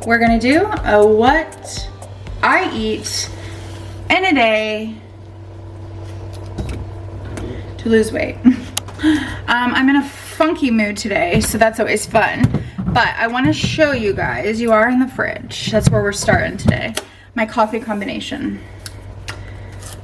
We're gonna do a what I eat in a day to lose weight. I'm in a funky mood today, so that's always fun. But I wanna show you guys, you are in the fridge. That's where we're starting today. My coffee combination.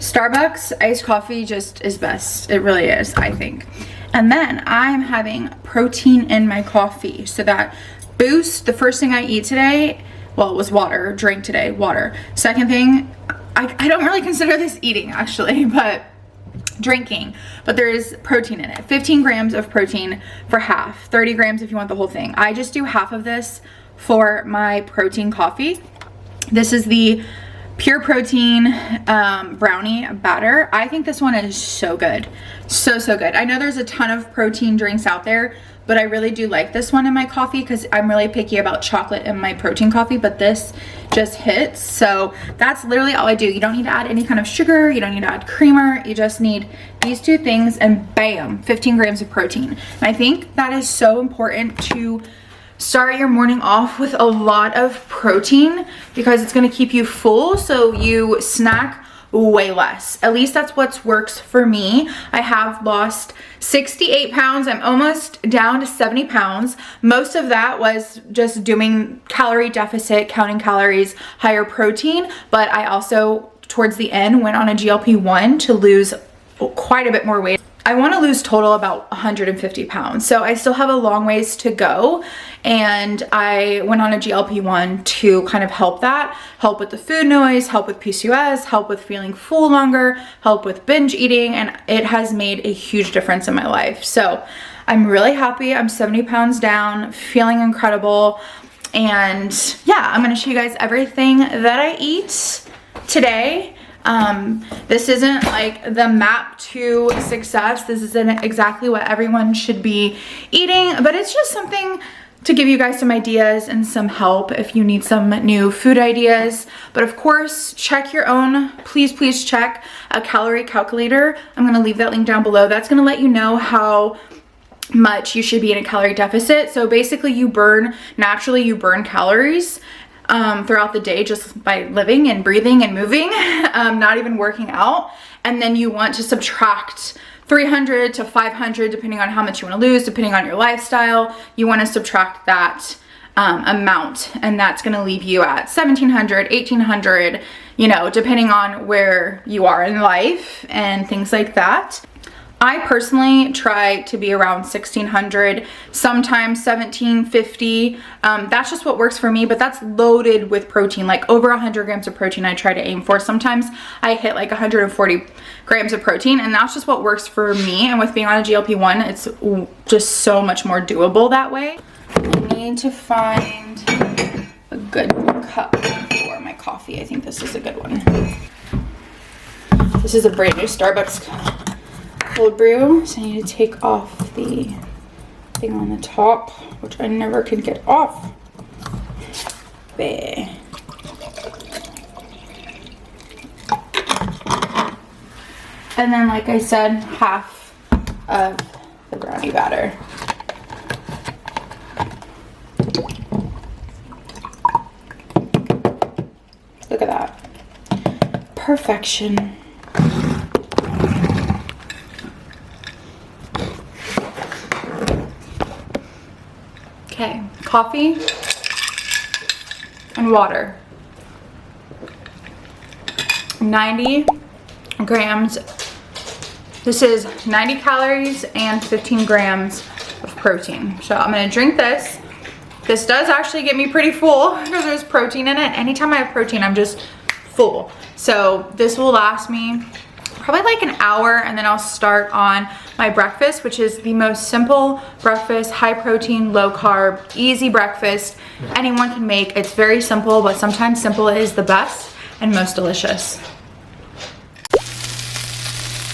Starbucks iced coffee just is best. It really is, I think. And then I'm having protein in my coffee, so that boost. The first thing I eat today, well, it was water. Drink today, water. Second thing, I don't really consider this eating actually, but drinking. But there is protein in it. 15 grams of protein for half. 30 grams if you want the whole thing. I just do half of this for my protein coffee. This is the pure protein brownie batter. I think this one is so good. So good. I know there's a ton of protein drinks out there, but I really do like this one in my coffee because I'm really picky about chocolate in my protein coffee, but this just hits. So that's literally all I do. You don't need to add any kind of sugar. You don't need to add creamer. You just need these two things and bam, 15 grams of protein. And I think that is so important to start your morning off with a lot of protein because it's going to keep you full, so you snack way less. At least that's what works for me. I have lost 68 pounds. I'm almost down to 70 pounds. Most of that was just doing calorie deficit, counting calories, higher protein, but I also towards the end went on a GLP-1 to lose quite a bit more weight. I want to lose total about 150 pounds. So I still have a long ways to go. And I went on a GLP-1 to kind of help that, help with the food noise, help with PCOS, help with feeling full longer, help with binge eating. And it has made a huge difference in my life. So I'm really happy. I'm 70 pounds down, feeling incredible. And yeah, I'm going to show you guys everything that I eat today. This isn't like the map to success. This isn't exactly what everyone should be eating, but it's just something to give you guys some ideas and some help if you need some new food ideas. But of course, check your own, please check a calorie calculator. I'm gonna leave that link down below. That's gonna let you know how much you should be in a calorie deficit. So basically naturally you burn calories throughout the day just by living and breathing and moving, not even working out. And then you want to subtract 300 to 500 depending on how much you want to lose, depending on your lifestyle. You want to subtract that amount, and that's going to leave you at 1700, 1800, you know, depending on where you are in life and things like that. I personally try to be around 1600, sometimes 1750. That's just what works for me, but that's loaded with protein, like over 100 grams of protein I try to aim for. Sometimes I hit like 140 grams of protein, and that's just what works for me. And with being on a GLP-1, it's just so much more doable that way. I need to find a good cup for my coffee. I think this is a good one. This is a brand new Starbucks cold brew, so I need to take off the thing on the top, which I never can get off. There. And then, like I said, half of the brownie batter. Look at that. Perfection. Okay, coffee and water. 90 grams. This is 90 calories and 15 grams of protein. So I'm gonna drink this. This does actually get me pretty full because there's protein in it. Anytime I have protein, I'm just full. So this will last me probably like an hour, and then I'll start on my breakfast, which is the most simple breakfast, high protein, low carb, easy breakfast anyone can make. It's very simple, but sometimes simple is the best and most delicious.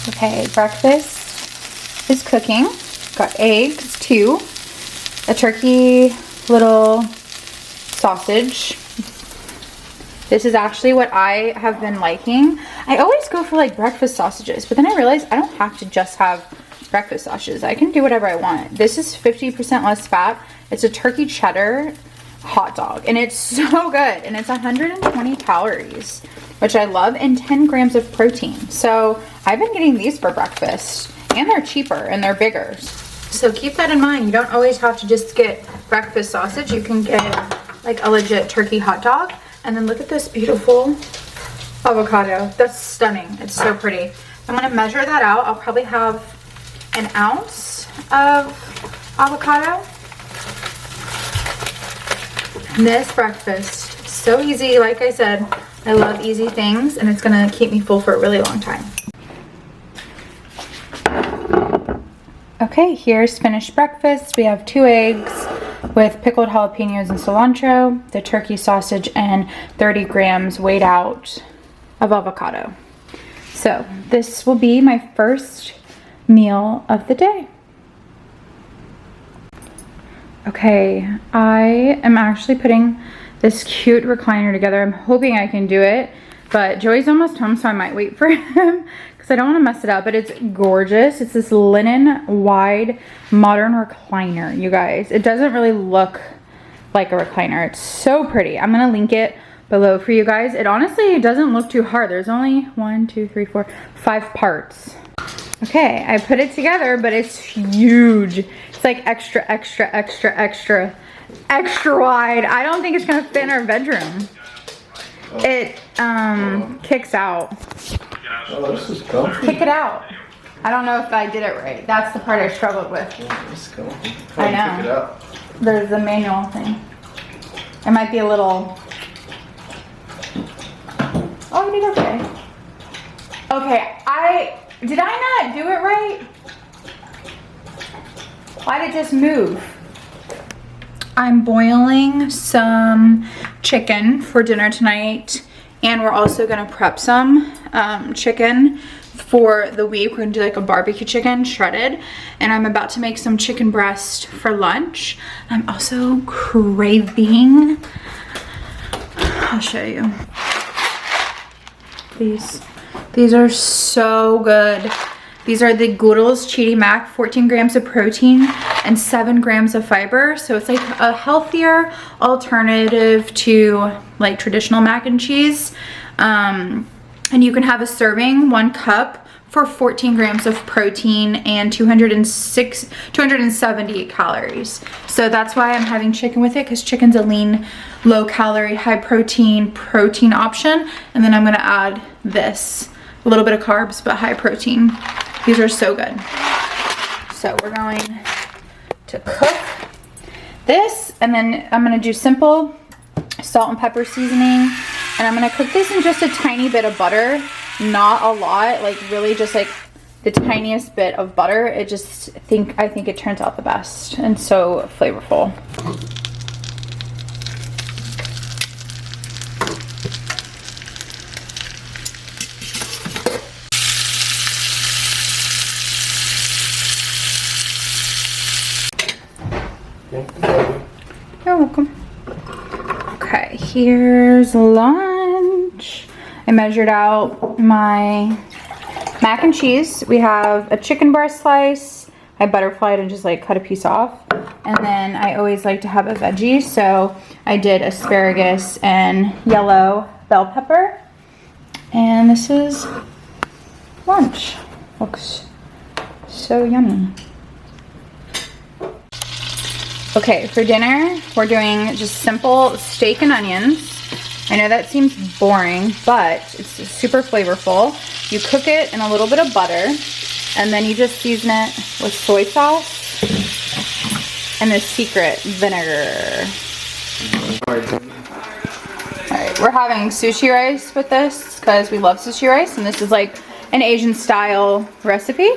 Okay, breakfast is cooking. Got eggs, 2, a turkey little sausage, This is actually what I have been liking. I always go for like breakfast sausages, but then I realized I don't have to just have breakfast sausages. I can do whatever I want. This is 50% less fat. It's a turkey cheddar hot dog, and it's so good, and it's 120 calories, which I love, and 10 grams of protein. So I've been getting these for breakfast, and they're cheaper and they're bigger. So keep that in mind. You don't always have to just get breakfast sausage. You can get like a legit turkey hot dog. And then look at this beautiful avocado. That's stunning. It's so pretty. I'm gonna measure that out. I'll probably have an ounce of avocado. This breakfast, so easy. Like I said, I love easy things, and it's gonna keep me full for a really long time. Okay, here's finished breakfast. We have 2 eggs with pickled jalapenos and cilantro, the turkey sausage, and 30 grams weighed out of avocado. So this will be my first meal of the day. Okay, I am actually putting this cute recliner together. I'm hoping I can do it, but Joey's almost home, so I might wait for him because I don't want to mess it up, but it's gorgeous. It's this linen wide modern recliner, you guys. It doesn't really look like a recliner. It's so pretty. I'm going to link it below for you guys. It honestly doesn't look too hard. There's only 1, 2, 3, 4, 5 parts. Okay, I put it together, but it's huge. It's like extra wide. I don't think it's gonna fit in our bedroom. It kicks out. Oh, this is comfy. Kick it out. I don't know if I did it right. That's the part I struggled with. It's comfy. I know. Kick it out. There's the manual thing. It might be a little. Oh, you did okay. Okay, did I not do it right? Why did it just move? I'm boiling some chicken for dinner tonight, and we're also gonna prep some chicken for the week. We're gonna do like a barbecue chicken shredded, and I'm about to make some chicken breast for lunch. I'm also craving, I'll show you. These are so good. These are the Goodles Cheaty Mac, 14 grams of protein and 7 grams of fiber. So it's like a healthier alternative to like traditional mac and cheese. And you can have a serving, 1 cup, for 14 grams of protein and 270 calories. So that's why I'm having chicken with it, because chicken's a lean, low calorie, high protein option. And then I'm gonna add this, a little bit of carbs, but high protein. These are so good. So we're going to cook this, and then I'm gonna do simple salt and pepper seasoning. And I'm gonna cook this in just a tiny bit of butter, not a lot, like really just like the tiniest bit of butter. I think it turns out the best and so flavorful. You're welcome. Okay, here's lunch. I measured out my mac and cheese. We have a chicken breast slice. I butterflied and just like cut a piece off. And then I always like to have a veggie, so I did asparagus and yellow bell pepper. And this is lunch. Looks so yummy. Okay, for dinner, we're doing just simple steak and onions. I know that seems boring, but it's super flavorful. You cook it in a little bit of butter, and then you just season it with soy sauce and the secret vinegar. Alright, we're having sushi rice with this because we love sushi rice, and this is like an Asian style recipe.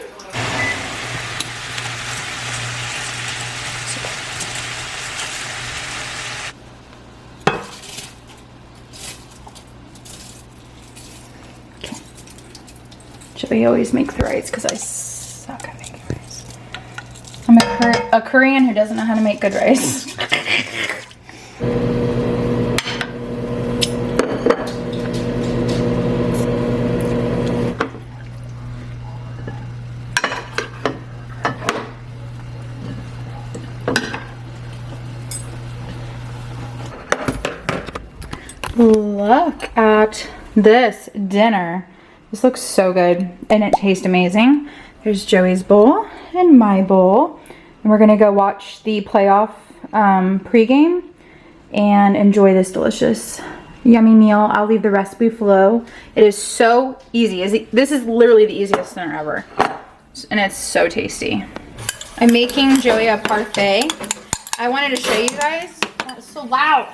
Joey always makes the rice because I suck at making rice. I'm a Korean who doesn't know how to make good rice. Look at this dinner. This looks so good and it tastes amazing. There's Joey's bowl and my bowl. And we're gonna go watch the playoff pregame and enjoy this delicious yummy meal. I'll leave the recipe below. It is so easy. This is literally the easiest dinner ever. And it's so tasty. I'm making Joey a parfait. I wanted to show you guys. That's so loud.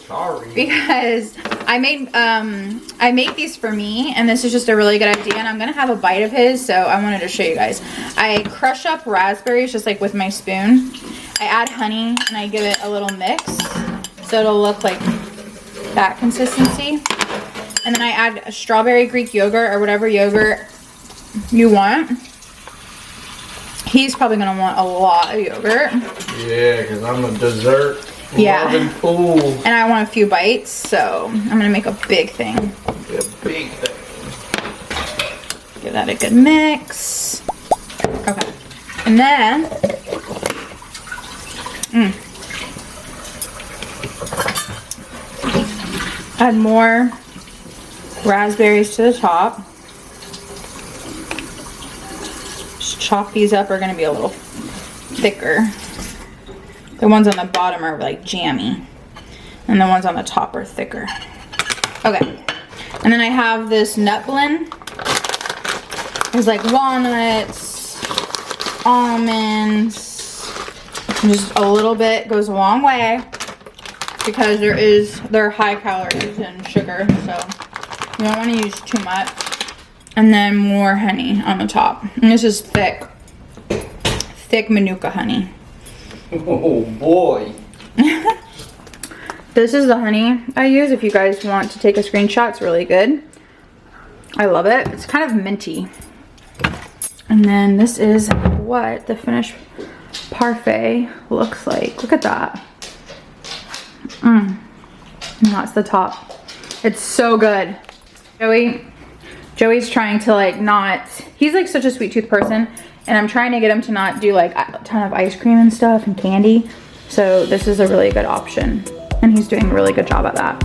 Sorry. Because I make these for me, and this is just a really good idea, and I'm gonna have a bite of his, so I wanted to show you guys. I crush up raspberries just like with my spoon. I add honey and I give it a little mix so it'll look like that consistency. And then I add a strawberry Greek yogurt or whatever yogurt you want. He's probably gonna want a lot of yogurt. Yeah, because I'm a dessert. Yeah. Fool. And I want a few bites, so I'm gonna make a big thing. A big thing. Give that a good mix. Okay. And then add more raspberries to the top. Just chop these up, are gonna be a little thicker. The ones on the bottom are like jammy, and the ones on the top are thicker. Okay, and then I have this nut blend. There's like walnuts, almonds, and just a little bit goes a long way because they're high calories and sugar, so you don't want to use too much. And then more honey on the top. And this is thick Manuka honey. Oh boy. This is the honey I use if you guys want to take a screenshot. It's really good. I love it. It's kind of minty. And then this is what the finished parfait looks like. Look at that. And that's the top. It's so good. Joey's trying to like not, he's like such a sweet tooth person, and I'm trying to get him to not do like a ton of ice cream and stuff and candy. So this is a really good option, and he's doing a really good job at that.